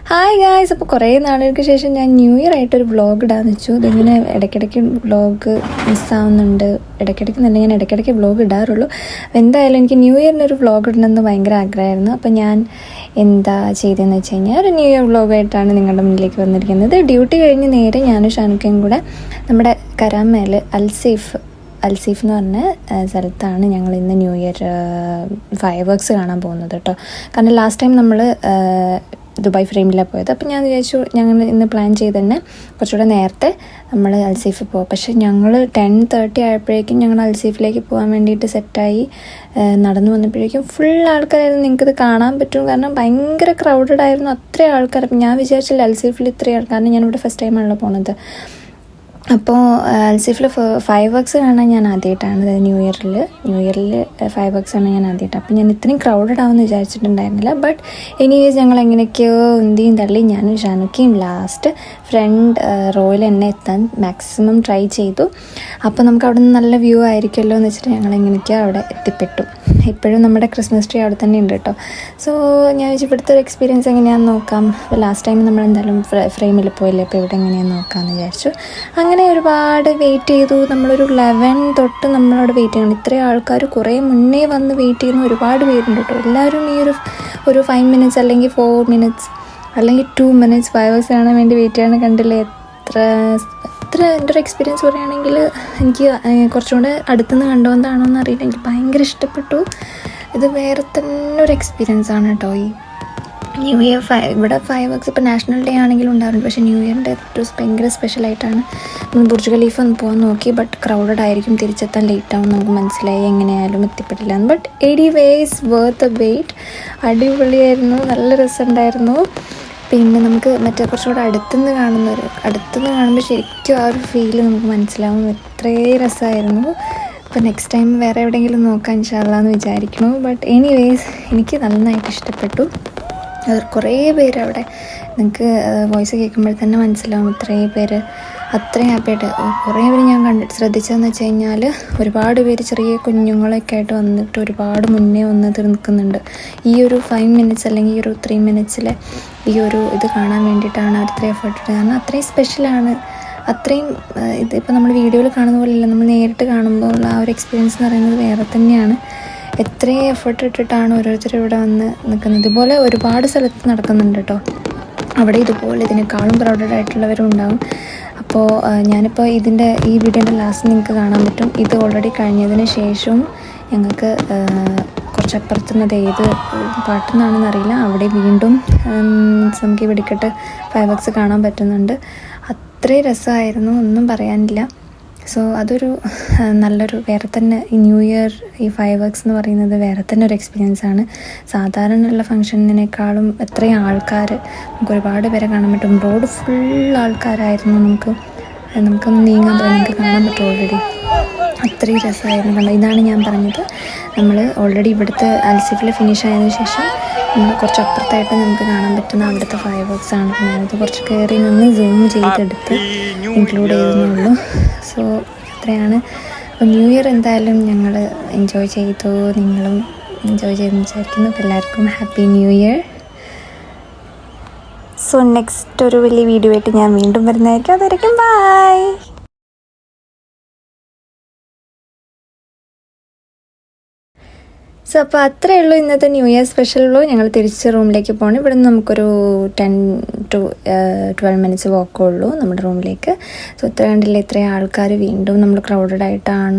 Hi guys, അപ്പോൾ കുറേ നാളുകൾക്ക് ശേഷം ഞാൻ ന്യൂ ഇയർ ആയിട്ടൊരു വ്ളോഗ് ഇടാന്ന് വെച്ചു. ഇതിങ്ങനെ ഇടയ്ക്കിടയ്ക്ക് വ്ളോഗ് മിസ്സാവുന്നുണ്ട്. ഇടയ്ക്കിടയ്ക്ക് നല്ല ഞാൻ ഇടയ്ക്കിടയ്ക്ക് വ്ളോഗ് ഇടാറുള്ളൂ. എന്തായാലും എനിക്ക് ന്യൂ ഇയറിനൊരു വ്ളോഗ് ഇടണമെന്ന് ഭയങ്കര ആഗ്രഹമായിരുന്നു. അപ്പോൾ ഞാൻ എന്താ ചെയ്തതെന്ന് വെച്ച് കഴിഞ്ഞാൽ ഒരു ന്യൂ ഇയർ വ്ളോഗായിട്ടാണ് നിങ്ങളുടെ മുന്നിലേക്ക് വന്നിരിക്കുന്നത്. ഡ്യൂട്ടി കഴിഞ്ഞ് നേരെ ഞാനും ഷാനുക്കയും കൂടെ നമ്മുടെ കരാമേൽ അൽസീഫ് എന്ന് പറഞ്ഞ സ്ഥലത്താണ് ഞങ്ങൾ ഇന്ന് ന്യൂ ഇയർ ഫയർ വർക്ക്സ് കാണാൻ പോകുന്നത് കേട്ടോ. കാരണം ലാസ്റ്റ് ടൈം നമ്മൾ ദുബായ് ഫ്രെയിമിലാണ് പോയത്. അപ്പോൾ ഞാൻ വിചാരിച്ചു ഞങ്ങൾ ഇന്ന് പ്ലാൻ ചെയ്ത് തന്നെ കുറച്ചുകൂടെ നേരത്തെ നമ്മൾ അൽസീഫിൽ പോകും. പക്ഷേ ഞങ്ങൾ 10:30 ആയപ്പോഴേക്കും ഞങ്ങൾ അൽസീഫിലേക്ക് പോകാൻ വേണ്ടിയിട്ട് സെറ്റായി നടന്നു വന്നപ്പോഴേക്കും ഫുൾ ആൾക്കാരായിരുന്നു. നിങ്ങൾക്കിത് കാണാൻ പറ്റും, കാരണം ഭയങ്കര ക്രൗഡഡ് ആയിരുന്നു. അത്രയും ആൾക്കാർ. അപ്പം ഞാൻ വിചാരിച്ചില്ല അൽസീഫിൽ ഇത്രയും ആൾക്കാർ, കാരണം ഞാനിവിടെ ഫസ്റ്റ് ടൈമാണല്ലോ പോണത്. അപ്പോൾ അൽസീഫിൽ ഫയർ വർക്ക്സ് കാണാൻ ഞാൻ ആദ്യമായിട്ടാണ് ന്യൂ ഇയറിൽ ഫയർ വർക്ക്സാണ് ഞാൻ ആദ്യമായിട്ട്. അപ്പോൾ ഞാൻ ഇത്രയും ക്രൗഡഡ് ആവുമെന്ന് വിചാരിച്ചിട്ടുണ്ടായിരുന്നില്ല. ബട്ട് എനിവേസ് ഞങ്ങൾ എങ്ങനെയൊക്കെയോ ഉന്തിയും തള്ളി ഞാനും ഷാനുക്കയും ലാസ്റ്റ് ഫ്രണ്ട് റോയിൽ തന്നെ എത്താൻ മാക്സിമം ട്രൈ ചെയ്തു. അപ്പോൾ നമുക്ക് അവിടെ നിന്ന് നല്ല വ്യൂ ആയിരിക്കുമല്ലോ എന്ന് വെച്ചിട്ട് ഞങ്ങൾ എങ്ങനെയൊക്കെയോ അവിടെ എത്തിപ്പെട്ടു. ഇപ്പോഴും നമ്മുടെ ക്രിസ്മസ് ട്രീ അവിടെ തന്നെ ഉണ്ട് കേട്ടോ. സോ ഞാൻ വെച്ചാൽ ഇവിടുത്തെ ഒരു എക്സ്പീരിയൻസ് എങ്ങനെയാണെന്ന് നോക്കാം. അപ്പോൾ ലാസ്റ്റ് ടൈം നമ്മൾ എന്തായാലും ഫ്രെയിമിൽ പോയില്ലേ, അപ്പോൾ ഇവിടെ എങ്ങനെയാണെന്ന് നോക്കാമെന്ന് വിചാരിച്ചു. അങ്ങനെ ഒരുപാട് വെയിറ്റ് ചെയ്തു. നമ്മളൊരു 11 തൊട്ട് നമ്മളവിടെ വെയിറ്റ് ചെയ്യണം. ഇത്രയും ആൾക്കാർ കുറേ മുന്നേ വന്ന് വെയിറ്റ് ചെയ്യുന്ന ഒരുപാട് പേരുണ്ട് കേട്ടോ. എല്ലാവരും ഈ ഒരു 5 മിനിറ്റ്സ് അല്ലെങ്കിൽ 4 മിനിറ്റ്സ് അല്ലെങ്കിൽ 2 മിനിറ്റ്സ് ഫയർ വർക്ക്സ് കാണാൻ വേണ്ടി വെയിറ്റ് ചെയ്യണം. കണ്ടില്ലേ എത്ര എൻ്റെ ഒരു എക്സ്പീരിയൻസ് പറയുകയാണെങ്കിൽ എനിക്ക് കുറച്ചുകൂടെ അടുത്തുനിന്ന് കണ്ടുകൊണ്ടാണോ എന്ന് അറിയില്ല, എനിക്ക് ഭയങ്കര ഇഷ്ടപ്പെട്ടു. ഇത് വേറെ തന്നെ ഒരു എക്സ്പീരിയൻസ് ആണ് കേട്ടോ. ഈ ന്യൂ ഇയർ ഇവിടെ ഫയർ വർക്ക്സ് ഇപ്പോൾ നാഷണൽ ഡേ ആണെങ്കിലും ഉണ്ടാകുന്നുണ്ട്. പക്ഷേ ന്യൂ ഇയറിൻ്റെ ഭയങ്കര സ്പെഷ്യലായിട്ടാണ്. നമ്മൾ ബുർജ് ഖലീഫ ഒന്ന് പോകാൻ നോക്കി, ബട്ട് ക്രൗഡഡ് ആയിരിക്കും, തിരിച്ചെത്താൻ ലേറ്റ് ആവും. നമുക്ക് മനസ്സിലായി എങ്ങനെയായാലും എത്തിപ്പെട്ടില്ല. But anyways worth a wait. അടിപൊളിയായിരുന്നു, നല്ല രസമുണ്ടായിരുന്നു. പിന്നെ നമുക്ക് മറ്റേ കുറച്ചുകൂടെ അടുത്തുനിന്ന് കാണുമ്പോൾ ശരിക്കും ആ ഒരു ഫീല് നമുക്ക് മനസ്സിലാവും. ഇത്രയും രസമായിരുന്നു. അപ്പോൾ നെക്സ്റ്റ് ടൈം വേറെ എവിടെയെങ്കിലും നോക്കാം ഇൻഷാല്ലാ എന്ന് വിചാരിക്കുന്നു. ബട്ട് എനിവേസ് എനിക്ക് നന്നായിട്ട് ഇഷ്ടപ്പെട്ടു. അത് കുറേ പേര് അവിടെ നിങ്ങൾക്ക് വോയിസ് കേൾക്കുമ്പോൾ തന്നെ മനസ്സിലാവും. അത്രയും ഹാപ്പിയായിട്ട് കുറേ പേര് ഞാൻ ശ്രദ്ധിച്ചതെന്ന് വെച്ച് കഴിഞ്ഞാൽ ഒരുപാട് പേര് ചെറിയ കുഞ്ഞുങ്ങളൊക്കെ ആയിട്ട് വന്നിട്ട് ഒരുപാട് മുന്നേ നിൽക്കുന്നുണ്ട്. ഈ ഒരു 5 മിനിറ്റ്സ് അല്ലെങ്കിൽ ഈ ഒരു 3 മിനിറ്റ്സിലെ ഈ ഒരു ഇത് കാണാൻ വേണ്ടിയിട്ടാണ് അവർ ഇത്രയും എഫേർട്ട് ഇട്ടത്. കാരണം അത്രയും സ്പെഷ്യലാണ്. അത്രയും ഇതിപ്പോൾ നമ്മൾ വീഡിയോയിൽ കാണുന്ന പോലെയല്ല, നമ്മൾ നേരിട്ട് കാണുമ്പോൾ ആ ഒരു എക്സ്പീരിയൻസ് എന്ന് പറയുന്നത് വേറെ തന്നെയാണ്. എത്രയും എഫേർട്ട് ഇട്ടിട്ടാണ് ഓരോരുത്തരും ഇവിടെ വന്ന് നിൽക്കുന്നത്. ഇതുപോലെ ഒരുപാട് സ്ഥലത്ത് നടക്കുന്നുണ്ട് കേട്ടോ. അവിടെ ഇതുപോലെ ഇതിനേക്കാളും ക്രൗഡഡ് ആയിട്ടുള്ളവരും ഉണ്ടാവും. അപ്പോൾ ഞാനിപ്പോൾ ഈ വീഡിയോൻ്റെ ലാസ്റ്റ് നിങ്ങൾക്ക് കാണാൻ പറ്റും. ഇത് ഓൾറെഡി കഴിഞ്ഞതിന് ശേഷവും ഞങ്ങൾക്ക് കുറച്ചപ്പുറത്തുനിന്നത് ഏത് പാട്ടെന്നാണെന്ന് അറിയില്ല, അവിടെ വീണ്ടും നമുക്ക് ഈ വെടിക്കെട്ട് ഫയർ വർക്ക്സ് കാണാൻ പറ്റുന്നുണ്ട്. അത്രയും രസമായിരുന്നു, ഒന്നും പറയാനില്ല. സോ അതൊരു നല്ലൊരു വേറെ തന്നെ ഈ ന്യൂ ഇയർ ഈ ഫയർ വർക്ക്സ് എന്ന് പറയുന്നത് വേറെ തന്നെ ഒരു എക്സ്പീരിയൻസ് ആണ്. സാധാരണയുള്ള ഫംഗ്ഷനിനേക്കാളും എത്രയും ആൾക്കാർ നമുക്ക് ഒരുപാട് പേരെ കാണാൻ പറ്റും. റോഡ് ഫുൾ ആൾക്കാരായിരുന്നു. നമുക്കൊന്ന് നീങ്ങാൻ നിങ്ങൾക്ക് കാണാൻ പറ്റും. ഓൾറെഡി അത്രയും രസമായിരുന്നു. കാരണം ഇതാണ് ഞാൻ പറഞ്ഞത്, നമ്മൾ ഓൾറെഡി ഇവിടുത്തെ അൽസീഫിൽ ഫിനിഷ് ആയതിനു ശേഷം നമ്മൾ കുറച്ച് അപ്പുറത്തായിട്ട് നമുക്ക് കാണാൻ പറ്റുന്ന അവിടുത്തെ ഫയർ വർക്ക്സ് ആണ്. ഞാനത് കുറച്ച് കയറി നിന്ന് സൂം ചെയ്തെടുത്ത് ഇൻക്ലൂഡ് ചെയ്തെന്നുള്ളൂ. സോ അത്രയാണ്. അപ്പോൾ ന്യൂ ഇയർ എന്തായാലും ഞങ്ങൾ എൻജോയ് ചെയ്തു, നിങ്ങളും എൻജോയ് ചെയ്തെന്ന് വിചാരിക്കുന്നു. അപ്പോൾ എല്ലാവർക്കും happy new year. So next ഒരു വലിയ വീഡിയോ ആയിട്ട് ഞാൻ വീണ്ടും വരുന്നതായിരിക്കും. അതായിരിക്കും ബൈ. സോ അപ്പോൾ അത്രയേ ഉള്ളൂ ഇന്നത്തെ ന്യൂ ഇയർ സ്പെഷ്യൽ വ്ലോഗ്. ഞങ്ങൾ തിരിച്ച് റൂമിലേക്ക് പോകണം. ഇവിടെ നിന്ന് നമുക്കൊരു 10 to 12 മിനിറ്റ്സ് വാക്കേ ഉള്ളൂ നമ്മുടെ റൂമിലേക്ക്. സോ ഇത്ര കണ്ടില്ലേ, ഇത്രയും ആൾക്കാർ വീണ്ടും നമ്മൾ ക്രൗഡഡ് ആയിട്ടാണ്